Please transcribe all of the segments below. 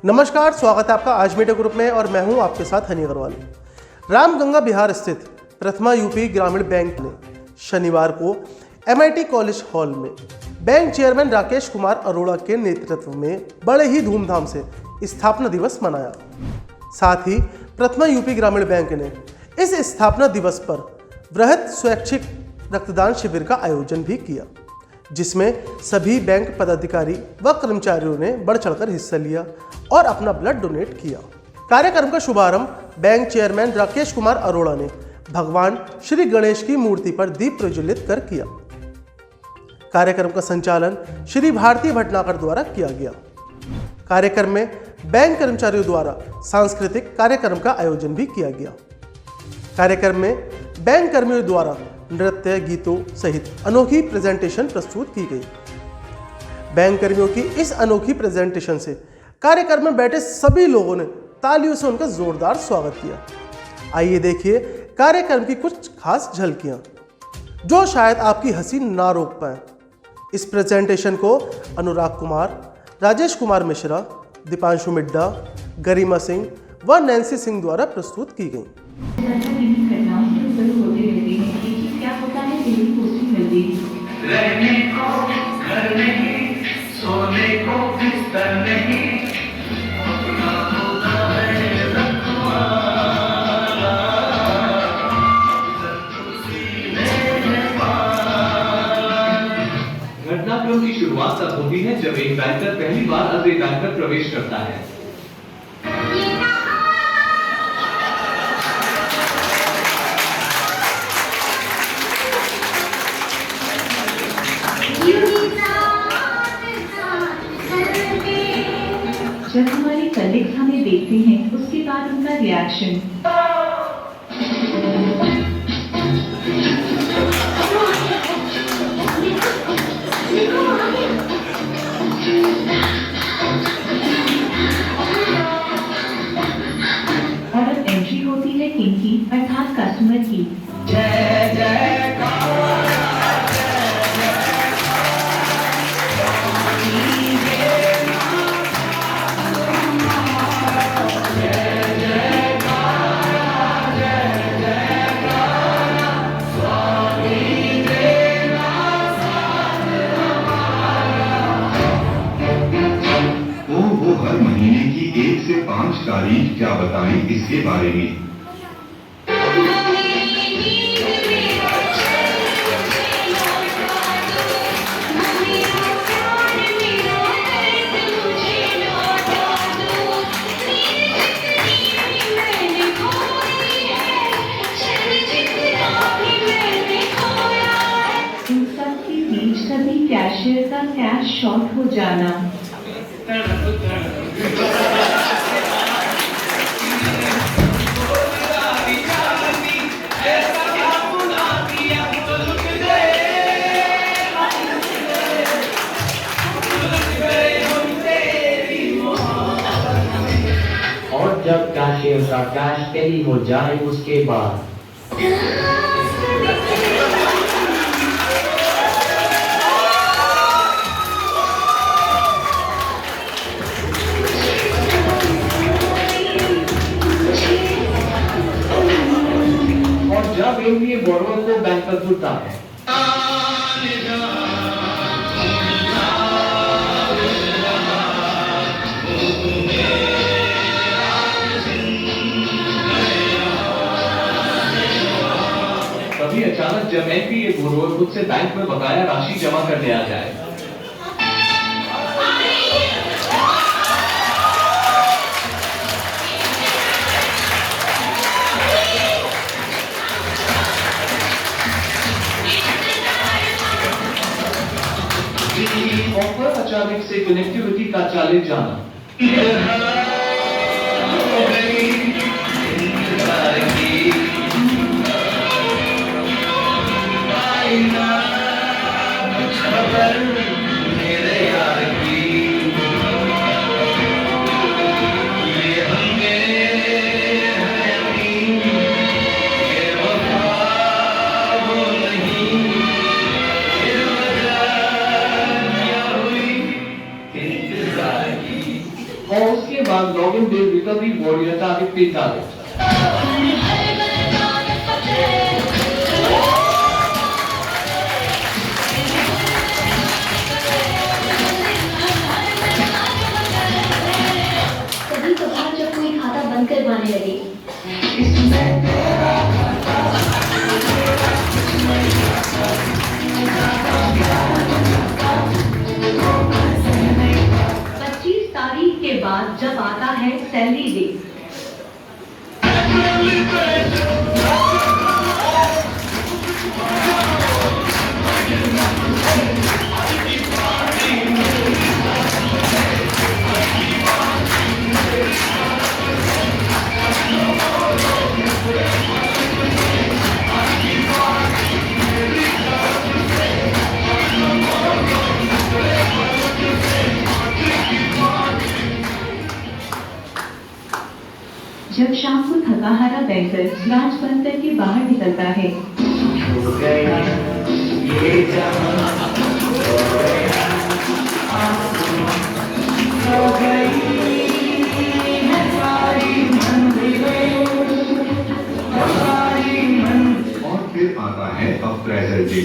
नमस्कार, स्वागत है आपका आज मीडिया ग्रुप में और मैं हूं आपके साथ हनी अग्रवाल। रामगंगा बिहार स्थित प्रथमा यूपी ग्रामीण बैंक ने शनिवार को MIT कॉलेज हॉल में बैंक चेयरमैन राकेश कुमार अरोड़ा के नेतृत्व में बड़े ही धूमधाम से स्थापना दिवस मनाया। साथ ही प्रथमा यूपी ग्रामीण बैंक ने इस स्थापना दिवस पर वृहद स्वैच्छिक रक्तदान शिविर का आयोजन भी किया, जिसमें सभी बैंक पदाधिकारी व कर्मचारियों ने बढ़ चढ़कर हिस्सा लिया और अपना ब्लड डोनेट किया। कार्यक्रम का शुभारंभ बैंक चेयरमैन राकेश कुमार अरोड़ा ने भगवान श्री गणेश की मूर्ति पर दीप प्रज्वलित कर किया। कार्यक्रम का संचालन श्री भारती भटनागर द्वारा किया गया। कार्यक्रम में बैंक कर्मचारियों द्वारा सांस्कृतिक कार्यक्रम का आयोजन भी किया गया। कार्यक्रम में बैंक कर्मियों द्वारा नृत्य गीतों सहित अनोखी प्रेजेंटेशन प्रस्तुत की गई। बैंक कर्मियों की इस अनोखी प्रेजेंटेशन से कार्यक्रम में बैठे सभी लोगों ने तालियों से उनका जोरदार स्वागत किया। आइए देखिए कार्यक्रम की कुछ खास झलकियां जो शायद आपकी हंसी ना रोक पाए। इस प्रेजेंटेशन को अनुराग कुमार, राजेश कुमार मिश्रा, दीपांशु मिड्डा, गरिमा सिंह व नैन्सी सिंह द्वारा प्रस्तुत की गई। सोने को बिस्तर नहीं, घटनाक्रम की शुरुआत तब होती है जब एक बैंकर पहली बार अगले बैंकर प्रवेश करता है। जब हमारे कलीग्स हमें देखते हैं उसके बाद उनका रिएक्शन। और अब एंट्री होती है किनकी, अर्थात कस्टमर की। जय जय हर महीने की 1 से 5 तारीख क्या बताएं इसके बारे में। इन सब के बीच कभी कैशियर का कैश शॉर्ट हो जाना। और जब कैशियर का कैश कैरी हो जाए उसके बाद और जब एमबीए बोरोवर को बैंकर जुड़ता है। तभी अचानक जब एमबीए बोरोवर खुद से बैंक में बकाया राशि जमा करने आ जाए। और अचानक से कनेक्टिविटी का चाले जाना। और उसके बाद Volume Day Recovery Warrior Target Pay Target. कभी कभार जब कोई खाता बंद करवाने लगे, तारीख के बाद जब आता है सैलरी डे, जब शाम को थका हारा बैंकर ब्रांच बंद करके बाहर निकलता है, और फिर आता है अप्रेजल डे।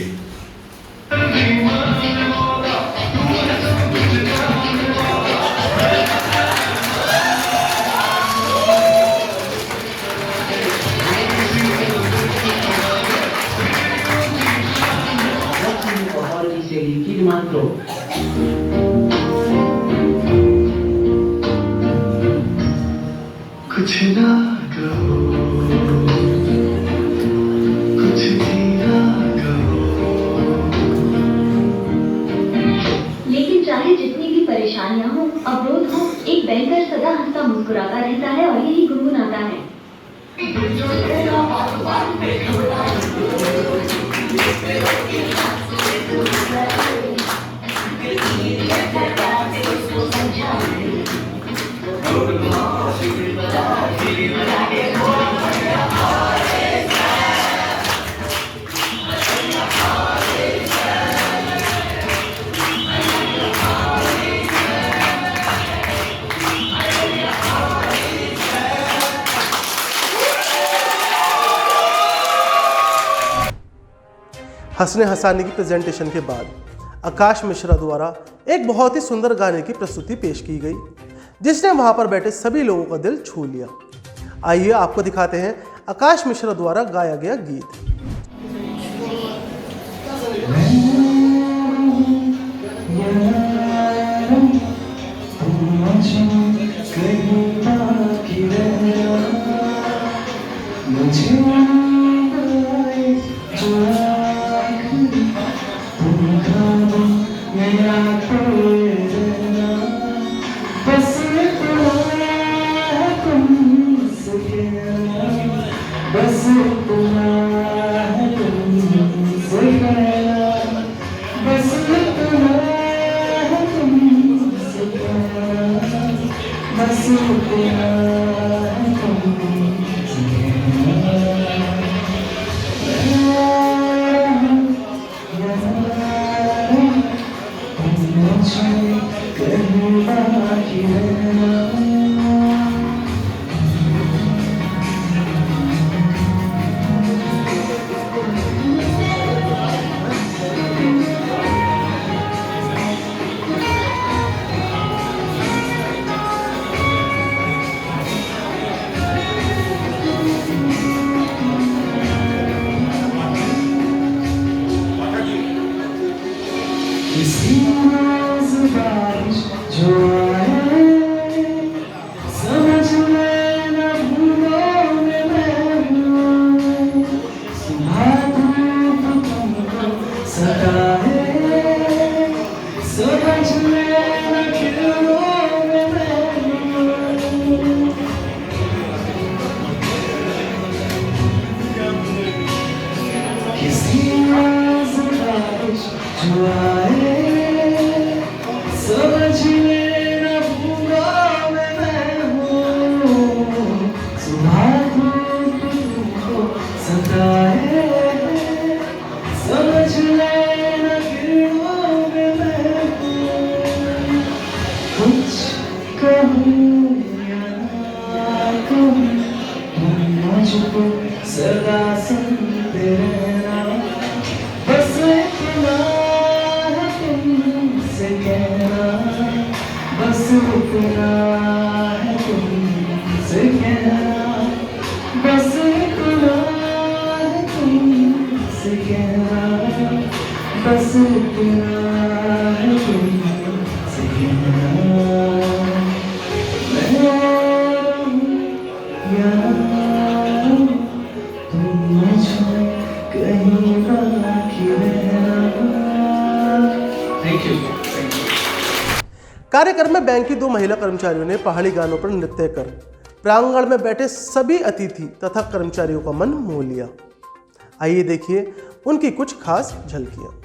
líquido matou. कुछ ना करो, कुछ भी ना करो। लेकिन चाहे जितनी भी परेशानियां हो, अवरोध हो, एक बैंकर सदा हंसता मुस्कुराता रहता है और यही गुनगुनाता है। हंसने हंसाने की प्रेजेंटेशन के बाद आकाश मिश्रा द्वारा एक बहुत ही सुंदर गाने की प्रस्तुति पेश की गई, जिसने वहां पर बैठे सभी लोगों का दिल छू लिया। आइए आपको दिखाते हैं आकाश मिश्रा द्वारा गाया गया गीत। Thank you. कार्यक्रम में बैंक की 2 महिला कर्मचारियों ने पहाड़ी गानों पर नृत्य कर प्रांगण में बैठे सभी अतिथि तथा कर्मचारियों का मन मोह लिया। आइए देखिए उनकी कुछ खास झलकियां।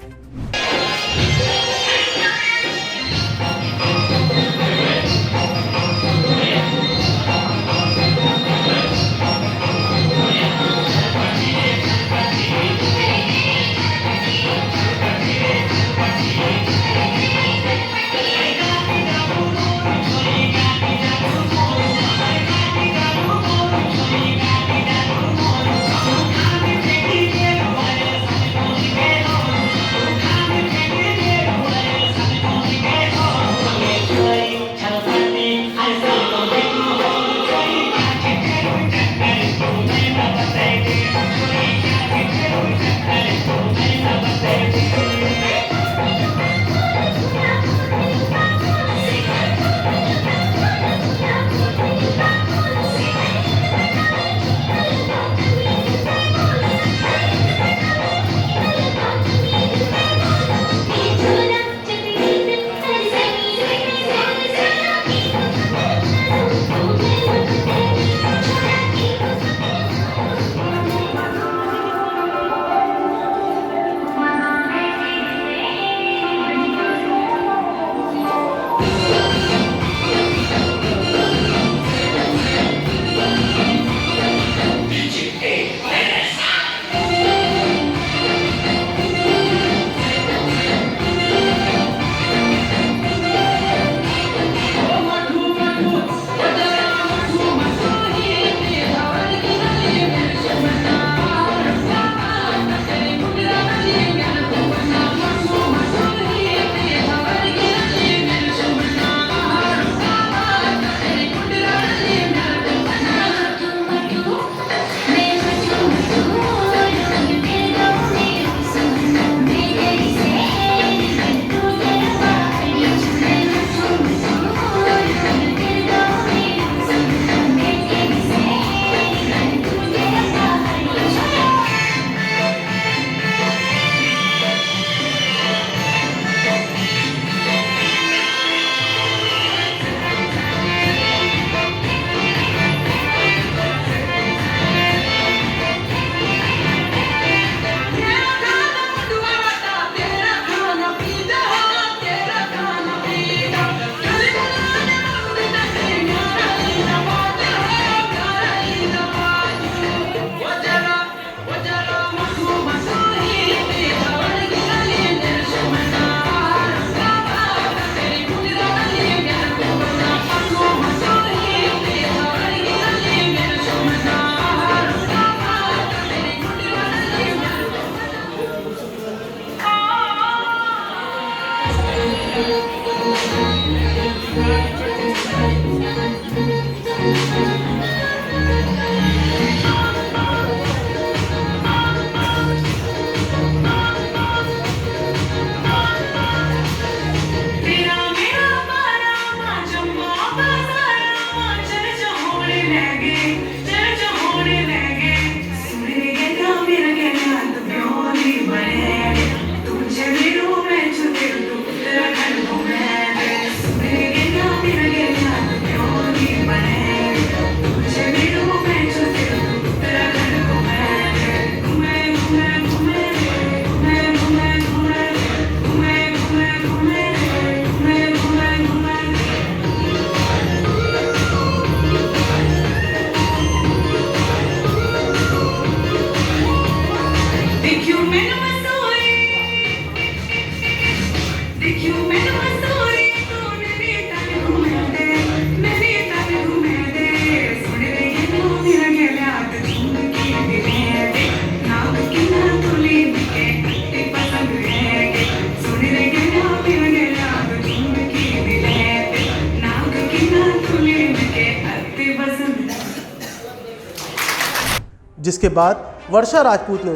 जिसके बाद वर्षा राजपूत ने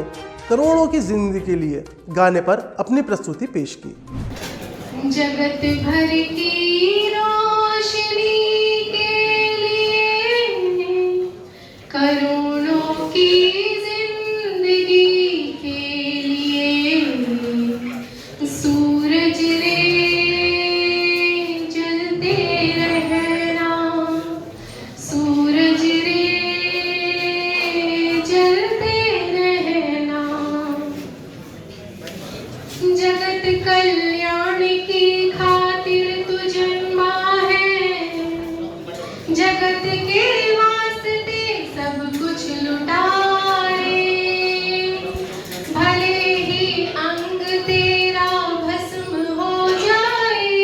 करोड़ों की जिंदगी के लिए गाने पर अपनी प्रस्तुति पेश की। जगत भर की रोशनी के लिए, करोड़ों की जिंदगी के लिए, सूरज रे जलते रहना, सूरज रे जलते रहना, जगत कल्याण की खातिर तू जन्मा है, जगत के वास्ते सब कुछ लुटाए, भले ही अंग तेरा भस्म हो जाए,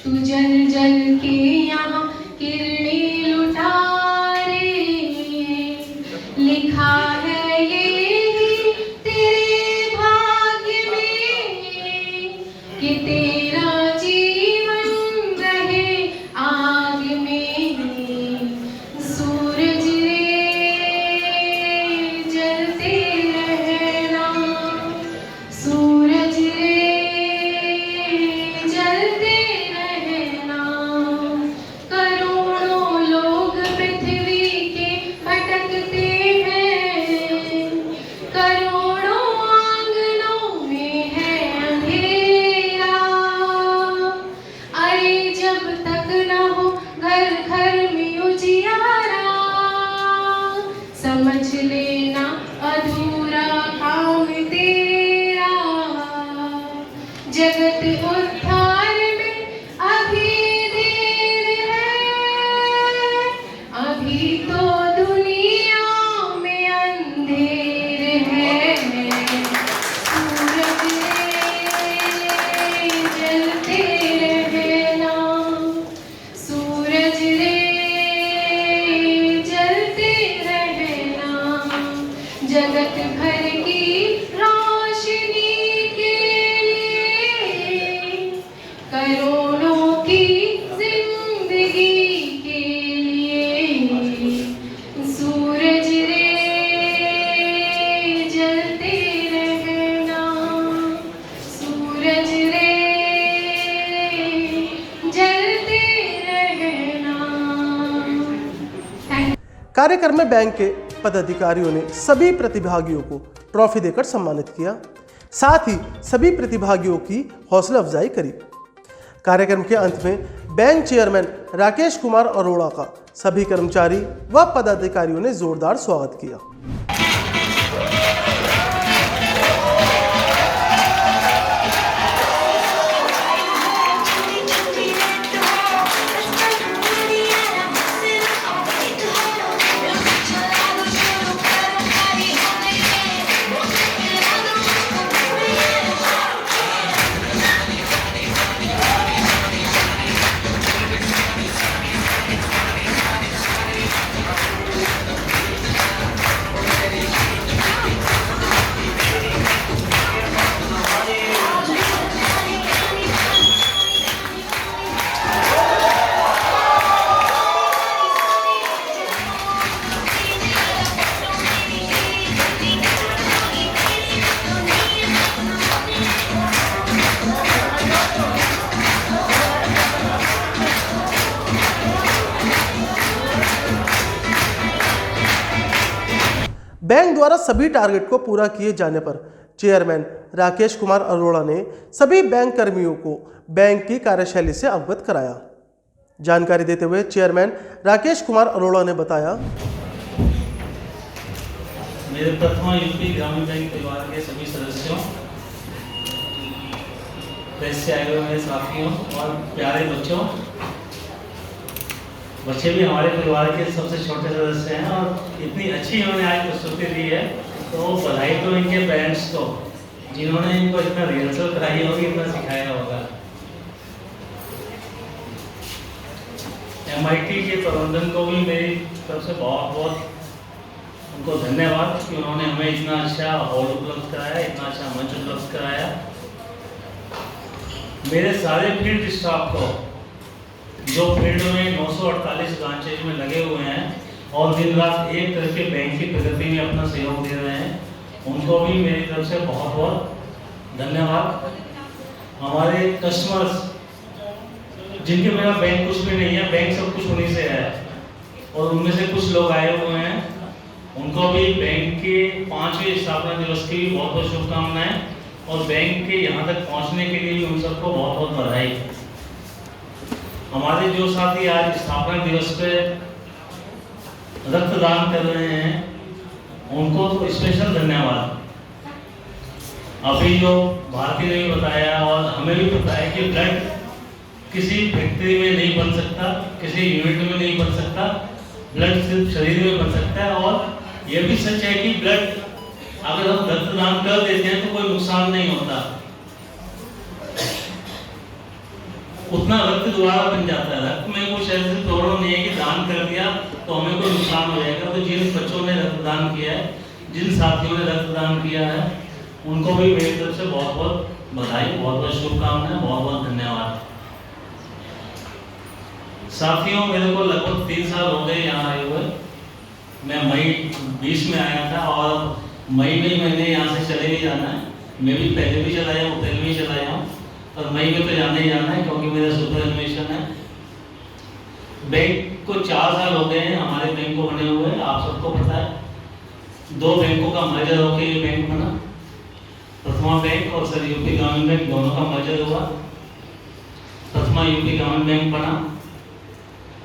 तू जल जल के यहाँ किरणें लुटा रे, लिखा है ये तेरे भाग्य में कि तेरा जीवन रहे आग में, सूरज रे जलते रहना, सूरज रे जलते रहना, करोड़ों लोग पृथ्वी के भटकते हैं, करोड़ों आंगनों में है अंधेरा, अरे जब तक न हो घर घर में उजियारा, समझ लेना अधूरा काम तेरा, जगत उद्धार में अभी देर है, अभी तो दुनिया में अंधेर है, सूरज रे जलते रहना, सूरज रे जलते रहना, जगत भर की रोशनी के लिए, करोड़ों की जिंदगी के लिए, सूरज रे जलते रहना, सूरज रे जलते रहना। कार्यक्रम में बैंक के पदाधिकारियों ने सभी प्रतिभागियों को ट्रॉफी देकर सम्मानित किया, साथ ही सभी प्रतिभागियों की हौसला अफजाई करी। कार्यक्रम के अंत में बैंक चेयरमैन राकेश कुमार अरोड़ा का सभी कर्मचारी व पदाधिकारियों ने जोरदार स्वागत किया। बैंक द्वारा सभी टारगेट को पूरा किए जाने पर चेयरमैन राकेश कुमार अरोड़ा ने सभी बैंक कर्मियों को बैंक की कार्यशैली से अवगत कराया। जानकारी देते हुए चेयरमैन राकेश कुमार अरोड़ा ने बताया, मेरे प्रथमा यूपी ग्रामीण बैंक परिवार के सभी सदस्यों, प्रेस से आए हुए मेरे साथियों और प्यारे बच्चों, बच्चे भी हमारे परिवार के सबसे छोटे सदस्य हैं और इतनी अच्छी इन्होंने आज प्रस्तुति दी है, तो बधाई तो इनके पेरेंट्स को जिन्होंने इनको इतना रिहर्सल कराई होगी, इतना सिखाया होगा। MIT के प्रबंधन को भी मेरी तरफ से बहुत बहुत उनको धन्यवाद कि उन्होंने हमें इतना अच्छा हॉल उपलब्ध कराया, इतना अच्छा मंच उपलब्ध कराया। मेरे सारे फील्ड स्टाफ को जो फील्ड में 948 ब्रांचेज में लगे हुए हैं और दिन रात एक करके बैंक की प्रगति में अपना सहयोग दे रहे हैं, उनको भी मेरी तरफ से बहुत बहुत धन्यवाद। हमारे कस्टमर्स जिनके मेरा बैंक कुछ भी नहीं है, बैंक सब कुछ उन्हीं से है, और उनमें से कुछ लोग आए हुए हैं, उनको भी बैंक के 5वें स्थापना दिवस की भी बहुत बहुत शुभकामनाएं, और बैंक के यहाँ तक पहुँचने के लिए भी उन सबको बहुत बहुत बधाई। हमारे जो साथी आज स्थापना दिवस पे रक्तदान कर रहे हैं, उनको तो स्पेशल धन्यवाद। अभी जो भारती ने भी बताया और हमें भी पता है कि ब्लड किसी फैक्ट्री में नहीं बन सकता, किसी यूनिट में नहीं बन सकता, ब्लड सिर्फ शरीर में बन सकता है। और यह भी सच है कि ब्लड अगर हम रक्तदान कर देते हैं तो कोई नुकसान नहीं होता, उतना रक्त दोबारा बन जाता है। रक्त में कुछ ऐसे तोड़ो नहीं है कि दान कर दिया तो हमें कोई नुकसान हो जाएगा। तो जिन बच्चों ने रक्तदान किया है, जिन साथियों ने रक्तदान किया है, उनको भी मेरी तरफ से बहुत बहुत बधाई, बहुत बहुत शुभकामनाएं, बहुत बहुत धन्यवाद। साथियों, मेरे को लगभग 3 साल हो गए यहाँ आए हुए। मैं मई 20 में आया था और मई में मैंने यहाँ से चले ही जाना है। मैं भी पहले भी चला आया हूँ, अप्रैल में चला आया हूँ, और मई में तो जाना ही जाना है क्योंकि मेरा सुपर एडमिशन है। बैंक को 4 साल हो गए हैं हमारे बैंक को बने हुए, आप सबको पता है। 2 बैंकों का मर्जर होकर ये बैंक बना, प्रथमा बैंक और सर यूपी ग्रामीण बैंक, दोनों का मर्जर हुआ, प्रथमा यूपी ग्रामीण बैंक बना।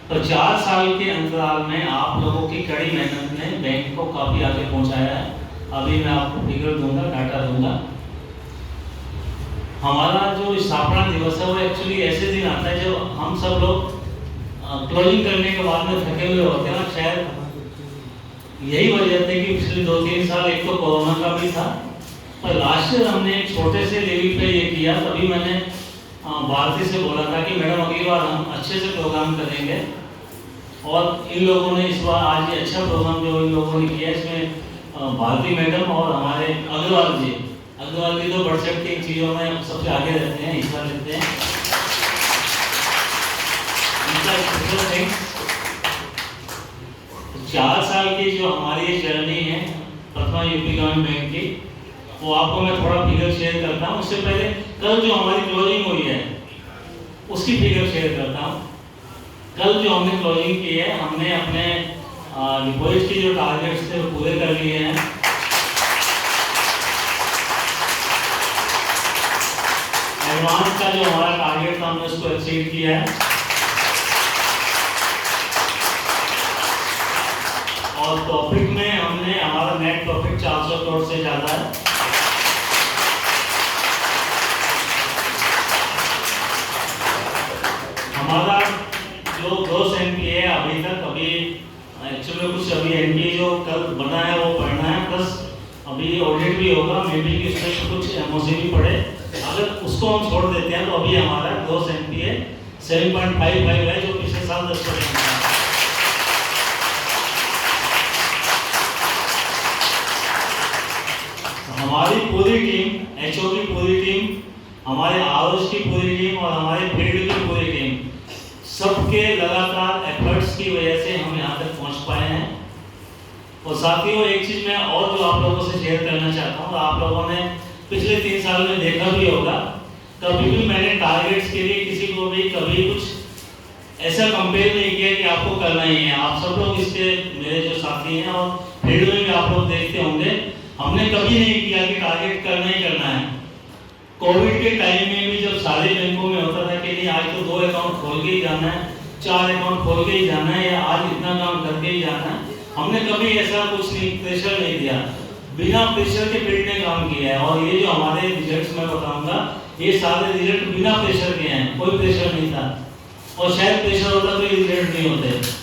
तो 4 साल के अंतराल में आप लोगों की कड़ी मेहनत ने बैंक को काफी आगे पहुंचाया है। अभी मैं आपको फिगर दूंगा, डाटा दूंगा। हमारा जो स्थापना दिवस है वो एक्चुअली ऐसे दिन आता है जब हम सब लोग क्लोजिंग करने के बाद में थके हुए होते हैं। शायद यही वजह थी कि पिछले 2-3 साल एक तो कोरोना का भी था, पर लास्ट ईयर हमने एक छोटे से लेवल पे ये किया। तभी मैंने भारती से बोला था कि मैडम अगली बार हम अच्छे से प्रोग्राम करेंगे, और इन लोगों ने इस बार आज ये अच्छा प्रोग्राम जो इन लोगों ने किया, इसमें भारती मैडम और हमारे अग्रवाल जी तो व्हाट्सएप की चीज़ों में सबसे आगे रहते हैं, हिस्सा लेते हैं। इनका स्पेशल थैंक्स। 4 साल की जो हमारी ये जर्नी है प्रथमा यूपी ग्रामीण बैंक की, वो आपको मैं थोड़ा फिगर शेयर करता हूँ। उससे पहले कल जो हमारी क्लोजिंग हुई है उसकी फिगर शेयर करता हूँ। कल जो हमने क्लोजिंग की है, हमने अपने डिपॉजिट के जो टारगेट्स थे वो पूरे कर लिए हैं। एडवांस का जो हमारा टारगेट था हमने उसको एक्सीड किया है, और प्रॉफिट में हमने हमारा नेट प्रॉफिट 400 करोड़ से ज्यादा है। हमारा जो ग्रोस एनपीए है अभी तक, अभी एक्चुअली कुछ अभी एनपीए जो कल बना है वो पढ़ना है, प्लस अभी ऑडिट भी होगा, मे बी कि उसमें कुछ एमओसी भी पड़े। अगर उसको हम छोड़ देते हैं तो अभी हमारा ग्रोस एनपीए 7.55 है, जो पिछले साल 10% था। हमारी पूरी टीम, एचओ की पूरी टीम, हमारे आरओस की पूरी टीम और हमारे फील्ड की पूरी टीम, सबके लगातार एफर्ट्स की वजह से हम यहाँ तक पहुँच पाए हैं। और साथियों, एक चीज़ मैं और जो आप लोगों से शेयर करना चाहता हूँ, आप लोगों ने पिछले 3 साल में देखा भी होगा, कभी भी मैंने टारगेट्स के लिए किसी को भी कभी कुछ ऐसा कंपेयर नहीं किया कि आपको करना ही है। आप सब लोग इसके मेरे जो साथी हैं और फील्ड में भी आप लोग देखते होंगे, हमने कभी नहीं किया कि टारगेट करना ही करना है। कोविड के टाइम में भी जब सारे बैंकों में होता था कि नहीं आज तो 2 अकाउंट खोल के ही जाना है, 4 अकाउंट खोल के ही जाना है, या आज इतना काम करके ही जाना है, हमने कभी ऐसा कुछ नहीं, प्रेशर नहीं दिया। बिना प्रेशर के फील्ड ने काम किया है। और ये जो हमारे रिजल्ट्स मैं बताऊंगा, ये सारे रिजल्ट बिना प्रेशर के हैं, कोई प्रेशर नहीं था, और शायद प्रेशर होता तो ये रिजल्ट नहीं होते।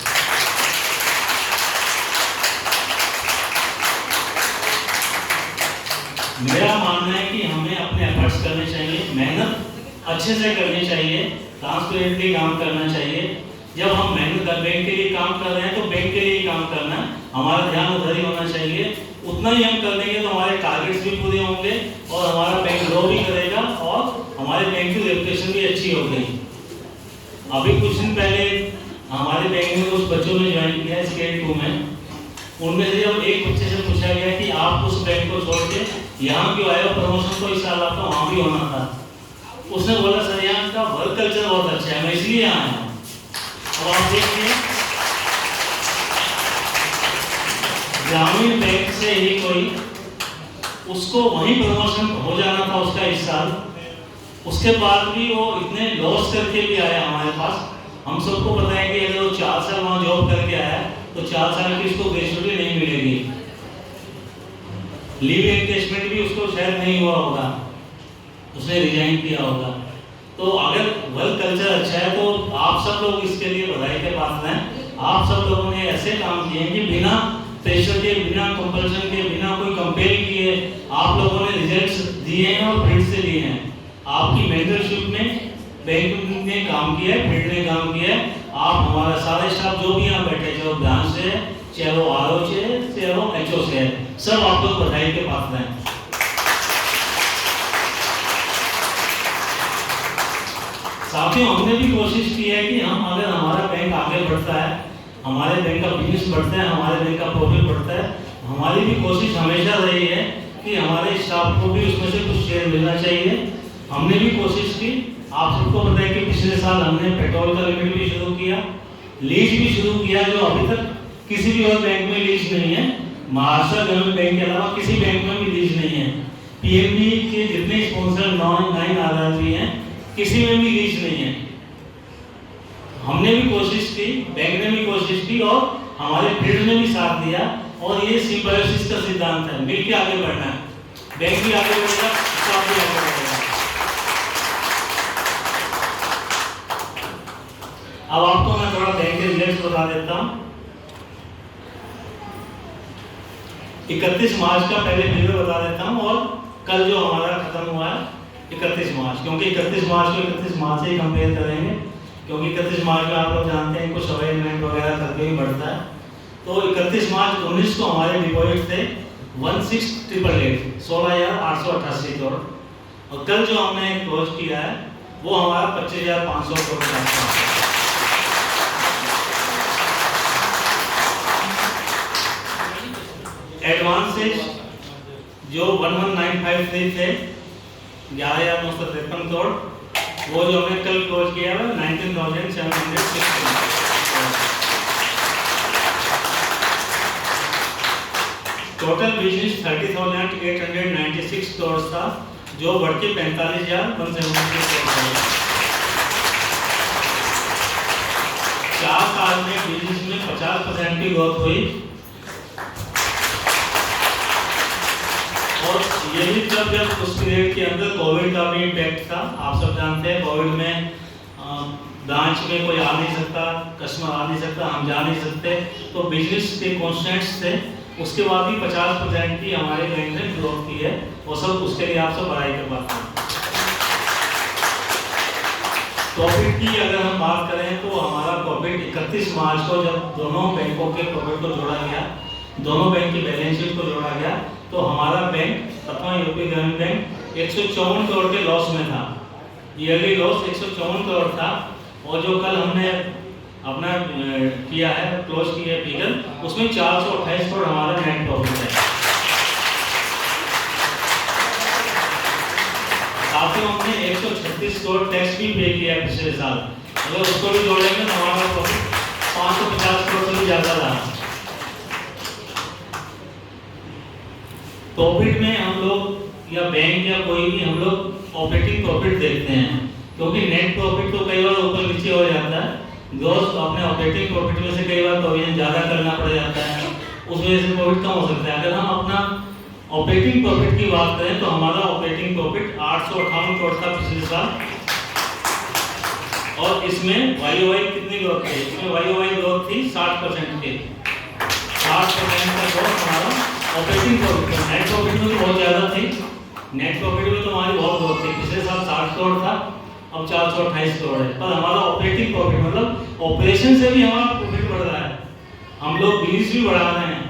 मेरा मानना है कि हमें अपने एफर्ट्स करने चाहिए, मेहनत अच्छे से करनी चाहिए, ट्रांसपेरेंटली काम करना चाहिए। जब हम मेहनत बैंक के लिए काम कर रहे हैं तो बैंक के लिए ही काम करना है, हमारा ध्यान उधर ही होना चाहिए। उतना ही हम कर देंगे तो हमारे टारगेट्स भी पूरे होंगे और हमारा बैंक ग्रो भी करेगा और हमारे बैंक की रेपुटेशन भी अच्छी होगी। अभी कुछ दिन पहले हमारे बैंक में कुछ बच्चों ने ज्वाइन किया है स्केल 2 में, उनमें से जब एक बच्चे से पूछा गया कि आप उस बैंक को छोड़ के यहाँ क्यों आए हो, प्रमोशन को इस साल आपका वहाँ भी होना था, उसने बोला सर यहाँ का वर्क कल्चर बहुत अच्छा है, मैं इसलिए आया हूँ। अब आप देखिए ग्रामीण बैंक से ही कोई उसको वहीं प्रमोशन हो जाना था उसका इस साल, उसके बाद भी वो इतने लॉस करके भी आया हमारे पास। हम सबको पता है कि अगर वो 4 साल वहाँ जॉब करके आया तो 4 साल की उसको ग्रेजुएटी नहीं मिलेगी, लीव एनकेशमेंट भी उसको शायद नहीं हुआ होगा, उसने रिजाइन किया होगा। तो अगर वर्क कल्चर अच्छा है तो आप सब लोग इसके लिए बधाई के पात्र हैं। आप सब लोगों ने ऐसे काम किए कि बिना प्रेशर के, बिना कंपल्शन के, बिना कोई कंपेयर किए आप लोगों ने रिजल्ट्स दिए हैं और फील्ड से दिए हैं। आपकी मेंटरशिप में बैंक ने काम किया है, फील्ड ने काम किया है। आप हमारा सारे स्टाफ जो भी यहाँ बैठे, चाहे वो ब्रांच से है, चाहे वो आरओ से है, चाहे वो एचओ से है, सब आप लोग बधाई के पात्र हैं। साथियों, हमने भी कोशिश की है कि हम अगर हमारा बैंक आगे बढ़ता है, हमारे बैंक का बिजनेस बढ़ता है, हमारे बैंक का प्रॉफिट बढ़ता है, हमारी भी कोशिश हमेशा रही है कि हमारे स्टाफ को भी उसमें से कुछ शेयर मिलना चाहिए। हमने भी कोशिश की। आप सबको पता है कि पिछले साल हमने पेट्रोल का लिमिट भी शुरू किया, लीज भी शुरू किया, जो अभी तक किसी भी और बैंक में लीज नहीं है। महाराष्ट्र ग्रामीण बैंक के अलावा किसी बैंक में भी लीज नहीं है। पीएनबी के जितने स्पॉन्सर 9 आधार हैं, किसी में भी लीज नहीं है। हमने भी कोशिश की, बैंक ने भी कोशिश की और हमारे फील्ड ने भी साथ दिया। और ये सिंबायोसिस का सिद्धांत है, मिलकर आगे बढ़ना है। बैंक भी आगे बढ़ेगा, स्टाफ भी आगे बढ़ेगा। अब आपको मैं थोड़ा बैंक के रिजल्ट बता देता हूँ। 31 मार्च का पहले फिगर बता देता हूँ और कल जो हमारा खत्म हुआ है 31 मार्च, क्योंकि 31 मार्च को 31 मार्च से ही कंपेयर करेंगे, क्योंकि 31 मार्च में आप लोग जानते हैं कुछ अवेयरमेंट वगैरह करके ही बढ़ता है। तो 31 मार्च 19 को हमारे डिपॉजिट थे 16,888 16,888 करोड़, और कल जो हमने क्लोज किया है वो हमारा 25,500 करोड़ का है। एडवांसेज जो 11,953 थे 11,953 करोड़, वो जो हमने कल क्लोज किया है 19,760 टोटल बिजनेस 30,896 करोड़ था, जो बढ़ के 45,176 करोड़। 4 साल में बिजनेस में 50% की ग्रोथ हुई। और ये भी जब उस पीरियड के अंदर कोविड का भी इम्पैक्ट था। आप सब जानते हैं कोविड में ब्रांच में कोई आ नहीं सकता, कस्टमर आ नहीं सकता, हम जा नहीं सकते, तो बिजनेस के कॉन्स्टेंट्स थे। उसके बाद भी 50% की हमारे बैंक ने ग्रोथ की है, और सब उसके लिए आप सब बधाई कर पाते हैं। प्रॉफिट की अगर हम बात करें तो हमारा प्रॉफिट 31 मार्च को जब दोनों बैंकों के प्रॉफिट को जोड़ा गया, दोनों बैंक की बैलेंस शीट को जोड़ा गया, तो हमारा बैंक प्रथमा यूपी ग्रामीण बैंक 154 करोड़ के लॉस में था। ईयरली लॉस 154 करोड़ था, और जो कल हमने अपना किया है, क्लोज किया है फिगर, उसमें 428 करोड़ हमारा नेट प्रॉफिट है। साथ ही हमने 136 करोड़ टैक्स भी पे किया पिछले साल, अगर उसको भी जोड़ेंगे तो हमारा प्रॉफिट 550 करोड़ से भी ज्यादा रहा। प्रॉफिट में हम लोग या बैंक या कोई भी हम लोग ऑपरेटिंग प्रॉफिट देखते हैं, क्योंकि नेट प्रॉफिट तो कई बार ऊपर नीचे हो जाता है। ग्रॉस अपने ऑपरेटिंग प्रॉफिट में से कई बार प्रोविजन ज़्यादा करना पड़ जाता है, उस वजह से प्रॉफिट कम हो सकता है। अगर हम अपना ऑपरेटिंग प्रॉफिट की बात करें तो हमारा ऑपरेटिंग प्रॉफिट 858 करोड़ था पिछले साल, और इसमें वाई कितनी ग्रोथ थी? इसमें वाई ग्रोथ थी 60% की, 60% का ग्रोथ हमारा ऑपरेटिंग प्रॉफिट में। नेट प्रॉफिट में तो बहुत ज़्यादा थी, नेट प्रॉफिट में तो हमारी बहुत ग्रोथ थी। पिछले साल 60 करोड़ था, अब 428 करोड़ है, पर हमारा ऑपरेटिंग प्रॉफिट मतलब ऑपरेशन से भी हमारा प्रॉफिट बढ़ रहा है, हम लोग बिजनेस भी बढ़ा रहे हैं।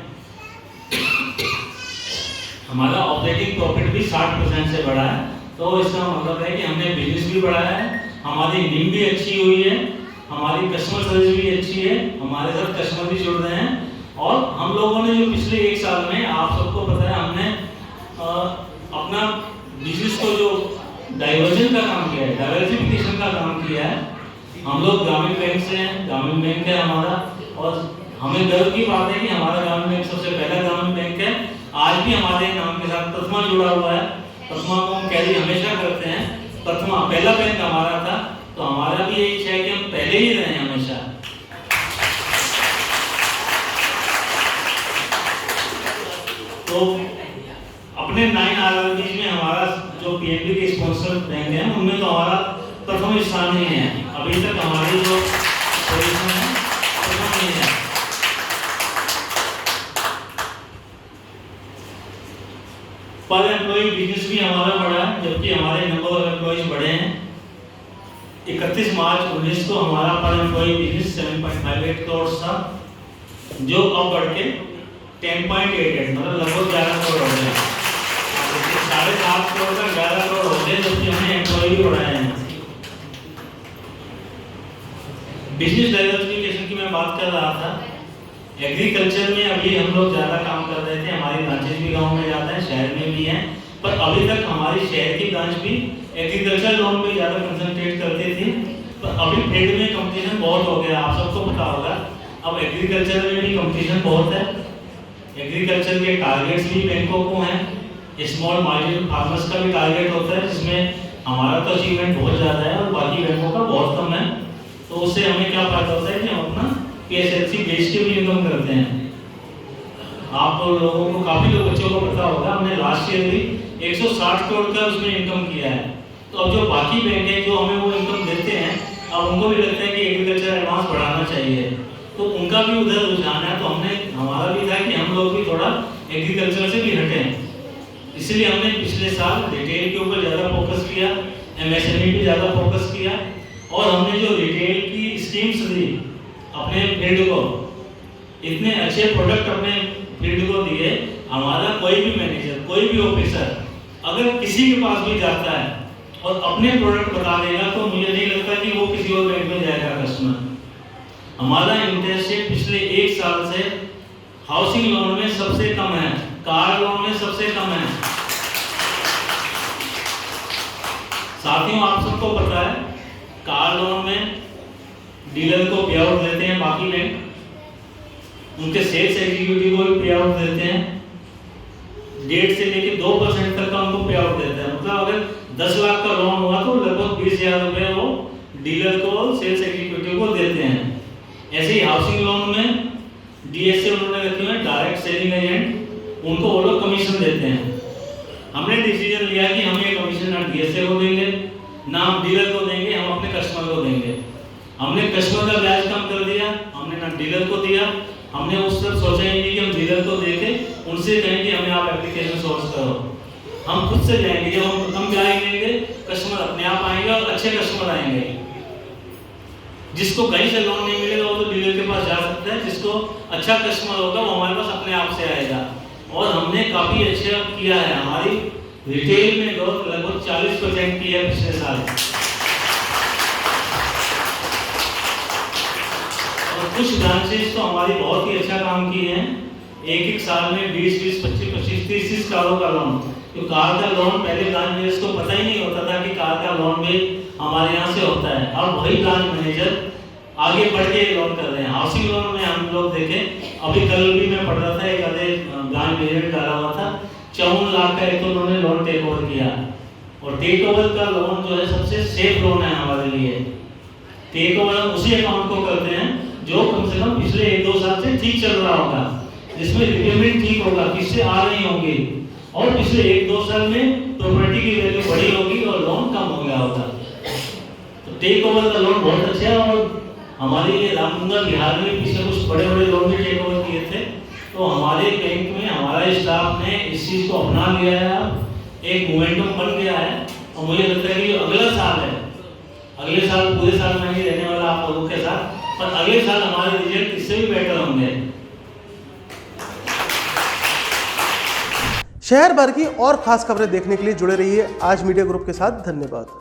हमारा ऑपरेटिंग प्रॉफिट भी 60% से बढ़ा है, तो इसका मतलब है कि हमने बिजनेस भी बढ़ाया है, हमारी नींद भी अच्छी हुई है, हमारी कस्टमर सर्विस भी अच्छी है, हमारे साथ कस्टमर भी जुड़ रहे हैं, और हम लोगों ने जो पिछले 1 साल में, आप सबको पता है, हमने अपना बिजनेस को जो डाइवर्जन का काम किया है, डाइवर्सिफिकेशन का काम किया है। हम लोग ग्रामीण बैंक से हैं, ग्रामीण बैंक है हमारा, और हमें गर्व की बात है कि हमारा ग्रामीण बैंक सबसे पहला ग्रामीण बैंक है। आज भी हमारे नाम के साथ प्रथमा जुड़ा हुआ है। प्रथमा को हम कैरी हमेशा करते हैं, प्रथमा पहला बैंक हमारा था, तो हमारा भी यही इच्छा है कि हम पहले ही रहें हमेशा। तो अपने 9 RRBs में हमारा जो PNB के स्पॉन्सर बैंक है, उनमें तो हमारा प्रथम स्थान ही है। अभी तक हमारी जो पोजीशन है प्रथम ही है। पर एम्प्लॉय बिजनेस भी हमारा बढ़ा है, जबकि हमारे नंबर ऑफ एम्प्लॉयज बढ़े हैं। 31 मार्च 19 को हमारा पर एम्प्लॉय बिजनेस 7.58 करोड़ था, जो अब बढ़ के 10.88 मतलब लगभग 11 करोड़ हो गया। 7.5 करोड़ का 11 करोड़ हो गए, जबकि हमने एम्प्लॉय भी बढ़ाए हैं। बिजनेस डाइवर्सिफिकेशन की मैं बात कर रहा था। एग्रीकल्चर में अभी हम लोग ज़्यादा काम कर रहे थे, हमारी ब्रांचेज भी गांव में ज़्यादा है, शहर में भी हैं, पर अभी तक हमारी शहर की ब्रांच भी एग्रीकल्चर लोन पे ज़्यादा कंसंट्रेट करते थे। पर अभी फील्ड में कंपटीशन बहुत हो गया, आप सबको पता होगा। अब एग्रीकल्चर में भी कंपटीशन बहुत है। एग्रीकल्चर के टारगेट्स भी बैंकों को हैं। स्मॉल मार्जिनल फार्मर्स का भी टारगेट होता है, जिसमें हमारा तो अचीवमेंट बहुत ज़्यादा है और बाकी बैंकों का बहुत कम है। तो उससे हमें क्या फायदा होता है कि हम अपना PSLC बेच के भी इनकम करते हैं। आप लोगों को, काफ़ी लोग बच्चों को पता होगा, हमने लास्ट ईयर भी 160 करोड़ का उसमें इनकम किया है। तो अब जो बाकी बैंक है जो हमें वो इनकम देते हैं, अब उनको भी लगता है कि एग्रीकल्चर एडवांस बढ़ाना चाहिए, तो उनका भी उधर रुझान है। तो हमारा भी था कि हम लोग भी थोड़ा एग्रीकल्चर से भी हटें, इसलिए हमने पिछले साल रिटेल के ऊपर ज़्यादा फोकस किया, MSME पे ज़्यादा फोकस किया, और हमने जो रिटेल की स्कीम्स दी अपने फील्ड को, इतने अच्छे प्रोडक्ट अपने फील्ड को दिए। हमारा कोई भी मैनेजर, कोई भी ऑफिसर अगर किसी के पास भी जाता है और अपने प्रोडक्ट बता देगा, तो मुझे नहीं लगता कि वो किसी और बैंक में जाएगा कस्टमर। हमारा इंटरेस्ट रेट पिछले 1 साल से हाउसिंग लोन में सबसे कम है, कार लोन में सबसे कम है। साथियों, आप सबको पता है, कार लोन में डीलर को पे आउट देते हैं बाकी बैंक, उनके सेल्स एग्जीक्यूटिव को भी पे आउट देते हैं। 1.5 से लेकर 2% तक का उनको पे आउट देते हैं। मतलब अगर 10 लाख का लोन हुआ तो लगभग 20,000 रुपये वो डीलर को और सेल्स एग्जीक्यूटिव को देते हैं। ऐसे ही हाउसिंग लोन में DSA उन्होंने रखे हुए डायरेक्ट सेलिंग एजेंट, उनको वो लोग कमीशन देते हैं। हमने डिसीजन लिया कि हम ये कमीशन ना DSA को देंगे, ना हम डीलर को देंगे, हम अपने कस्टमर को देंगे। हमने कस्टमर का ब्याज कम कर दिया, हमने ना डीलर को दिया। हमने उस तरफ सोचा ही नहीं कि हम डीलर को देके उनसे कहें कि हमें आप एप्लीकेशन सोर्स करो। हम खुद से जाएंगे। जब हम कम ब्याज देंगे, कस्टमर अपने आप आएंगे और अच्छे कस्टमर आएंगे। जिसको कहीं से लोन नहीं मिलेगा वो तो डीलर के पास जा सकता है, जिसको अच्छा कस्टमर होगा वो हमारे पास अपने आप से आएगा। और हमने काफ़ी अच्छा किया है, हमारी रिटेल में ग्रोथ लगभग 40% की है पिछले साल। और कुछ ब्रांचेस तो हमारी बहुत ही अच्छा काम किए हैं। एक साल में 20-20, 25-25, 30-30 कारों का लोन। तो कार का लोन पहले ब्रांच मैनेजर को पता ही नहीं होता था कि कार का लोन भी हमारे यहाँ से होता है। अब वही ब्रांच मैनेजर आगे बढ़ के लोन कर रहे हैं। हाउसिंग लोन में हम लोग देखें, अभी कल भी मैं पढ़ रहा था, एक आधे ब्रांच मैनेजर डाला हुआ था, 54 लाख का एक तो उन्होंने लोन टेक ओवर किया। और टेक ओवर का लोन जो है सबसे सेफ लोन है हमारे लिए। टेक ओवर हम उसी अकाउंट को करते हैं जो कम से कम पिछले 1-2 साल से ठीक चल रहा होगा, जिसमें रिपेमेंट ठीक होगा, किससे आ रही होंगी, और पिछले 1-2 साल में प्रॉपर्टी की वैल्यू बढ़ी होगी और लोन कम हो गया होगा। तो टेक ओवर का लोन बहुत अच्छा है। और हमारे लिए रामगंगा बिहार में पिछले कुछ बड़े बड़े लोन भी टेक ओवर किए थे, तो हमारे बैंक में हमारे स्टाफ ने इस चीज़ को अपना लिया है, एक मोमेंटम बन गया है। और मुझे लगता है कि अगला साल है, अगले साल पूरे साल में ही रहने वाला आप लोगों के साथ, पर अगले साल हमारे रिजल्ट इससे भी बेटर होंगे। शहर भर की और खास खबरें देखने के लिए जुड़े रहिए आज मीडिया ग्रुप के साथ। धन्यवाद।